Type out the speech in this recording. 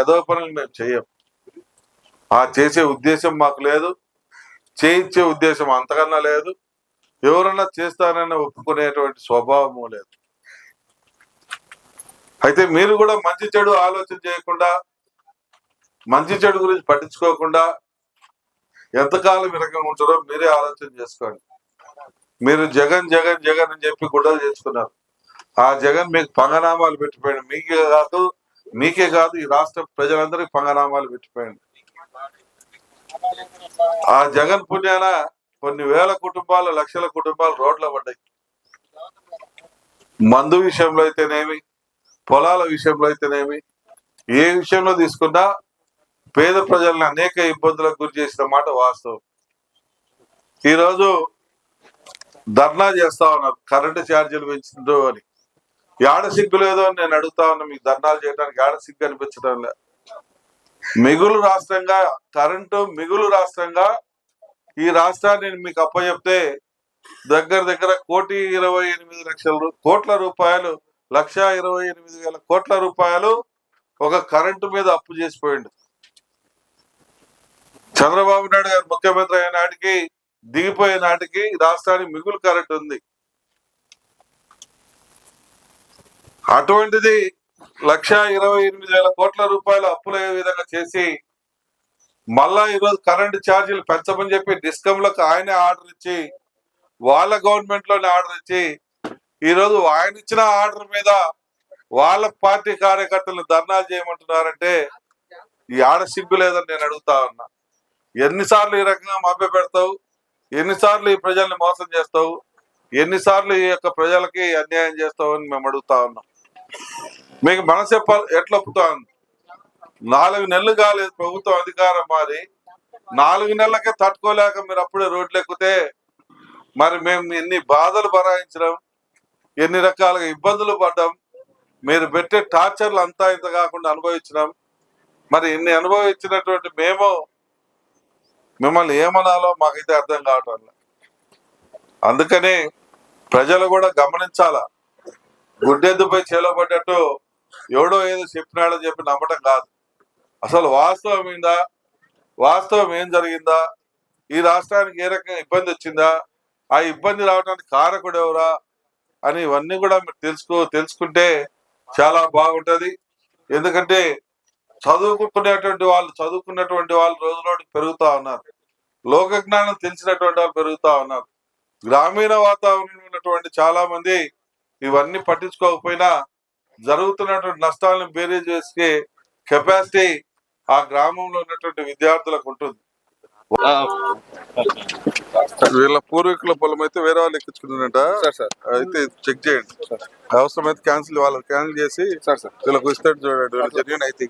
ఎదవ పనులు మేము చెయ్యం. ఆ చేసే ఉద్దేశం మాకు లేదు, చేయించే ఉద్దేశం అంతకన్నా లేదు. ఎవరన్నా చేస్తానని ఒప్పుకునేటువంటి స్వభావము లేదు. అయితే మీరు కూడా మంచి చెడు ఆలోచన చేయకుండా, మంచి చెడు గురించి పట్టించుకోకుండా ఎంతకాలం ఈ రకంగా ఉంటారో మీరే ఆలోచన చేసుకోండి. మీరు జగన్ జగన్ జగన్ అని చెప్పి గుడ్డలు చేసుకున్నారు. ఆ జగన్ మీకు పంగనామాలు పెట్టిపోయాడు. మీకే కాదు ఈ రాష్ట్ర ప్రజలందరికీ పంగనామాలు పెట్టిపోయాడు. ఆ జగన్ పుణ్యాన కొన్ని వేల కుటుంబాలు, లక్షల కుటుంబాలు రోడ్ల పడ్డాయి. మందు విషయంలో అయితేనేమి, పొలాల విషయంలో అయితేనేమి, ఏ విషయంలో తీసుకున్నా పేద ప్రజలను అనేక ఇబ్బందులకు గురి చేసిన మాట వాస్తవం. ఈరోజు ధర్నా చేస్తా ఉన్నారు కరెంటు ఛార్జీలు పెంచిందో అని. ఏడ సిగ్గు లేదో అని నేను అడుగుతా ఉన్నా. మీకు ధర్నాలు చేయడానికి ఏడ సిగ్గు అనిపించడం లేదు. మిగులు రాష్ట్రంగా, కరెంటు మిగులు రాష్ట్రంగా ఈ రాష్ట్రాన్ని మీకు అప్పచెప్తే దగ్గర 1,28,00,000 కోట్ల రూపాయలు, 1,28,000 కోట్ల రూపాయలు ఒక కరెంటు మీద అప్పు చేసిపోయిండు. చంద్రబాబు నాయుడు గారు ముఖ్యమంత్రి అయిన నాటికి, దిగిపోయే నాటికి రాష్ట్రానికి మిగులు కరెంటు ఉంది. అటువంటిది 1,28,000 కోట్ల రూపాయలు అప్పులయ్యే విధంగా చేసి మళ్ళా ఈరోజు కరెంటు ఛార్జీలు పెంచమని చెప్పి డిస్కంలకు ఆయనే ఆర్డర్ ఇచ్చి, వాళ్ళ గవర్నమెంట్ లోనే ఆర్డర్ ఇచ్చి, ఈరోజు ఆయన ఇచ్చిన ఆర్డర్ మీద వాళ్ళ పార్టీ కార్యకర్తలను ధర్నాలు చేయమంటున్నారంటే ఈ ఆడ సిగ్గు లేదని నేను అడుగుతా ఉన్నా. ఎన్నిసార్లు ఈ రకంగా మభ్య పెడతావు? ఎన్నిసార్లు ఈ ప్రజల్ని మోసం చేస్తావు? ఎన్నిసార్లు ఈ యొక్క ప్రజలకి అన్యాయం చేస్తావు అని మేము అడుగుతా ఉన్నాం. మీకు మనసు ఎట్లా ఒప్పుతా ఉంది? 4 నెలలు కాలేదు ప్రభుత్వం అధికారం మారి, 4 నెలలకే తట్టుకోలేక మీరు అప్పుడే రోడ్లు ఎక్కితే మరి మేము ఎన్ని బాధలు భరాయించడం, ఎన్ని రకాలుగా ఇబ్బందులు పడ్డాం, మీరు పెట్టే టార్చర్లు అంతా ఇంత కాకుండా అనుభవించడం. మరి ఇన్ని అనుభవించినటువంటి మేము మిమ్మల్ని ఏమనాలో మాకైతే అర్థం కావటం లేదు. అందుకని ప్రజలు కూడా గమనించాలా. గుడ్డెద్దుపై చేలబడ్డట్టు ఎవడో ఏదో చెప్పినాడని చెప్పి నమ్మటం కాదు. అసలు వాస్తవం ఏందా, వాస్తవం ఏం జరిగిందా, ఈ రాష్ట్రానికి ఏ రకంగా ఇబ్బంది వచ్చిందా, ఆ ఇబ్బంది రావడానికి కారకుడు ఎవరా అని ఇవన్నీ కూడా మీరు తెలుసుకుంటే చాలా బాగుంటది. ఎందుకంటే చదువుకున్నటువంటి వాళ్ళు రోజు రోజుకి పెరుగుతా ఉన్నారు. లోక జ్ఞానం తెలిసినటువంటి వాళ్ళు పెరుగుతా ఉన్నారు. గ్రామీణ వాతావరణం ఉన్నటువంటి చాలా మంది ఇవన్నీ పట్టించుకోకపోయినా జరుగుతున్నటువంటి నష్టాలను బేరీజ్ చేసే కెపాసిటీ ఆ గ్రామంలో ఉన్నటువంటి విద్యార్థులకు ఉంటుంది. వీళ్ళ పూర్వీకుల పొలం అయితే వేరే వాళ్ళు ఎక్కించుకున్నారట. అయితే చెక్ చేయండి, అవసరమైతే వాళ్ళకి క్యాన్సిల్ చేసి వీళ్ళకి ఇస్తాడు చూడండి. జెన్యూన్ అయితే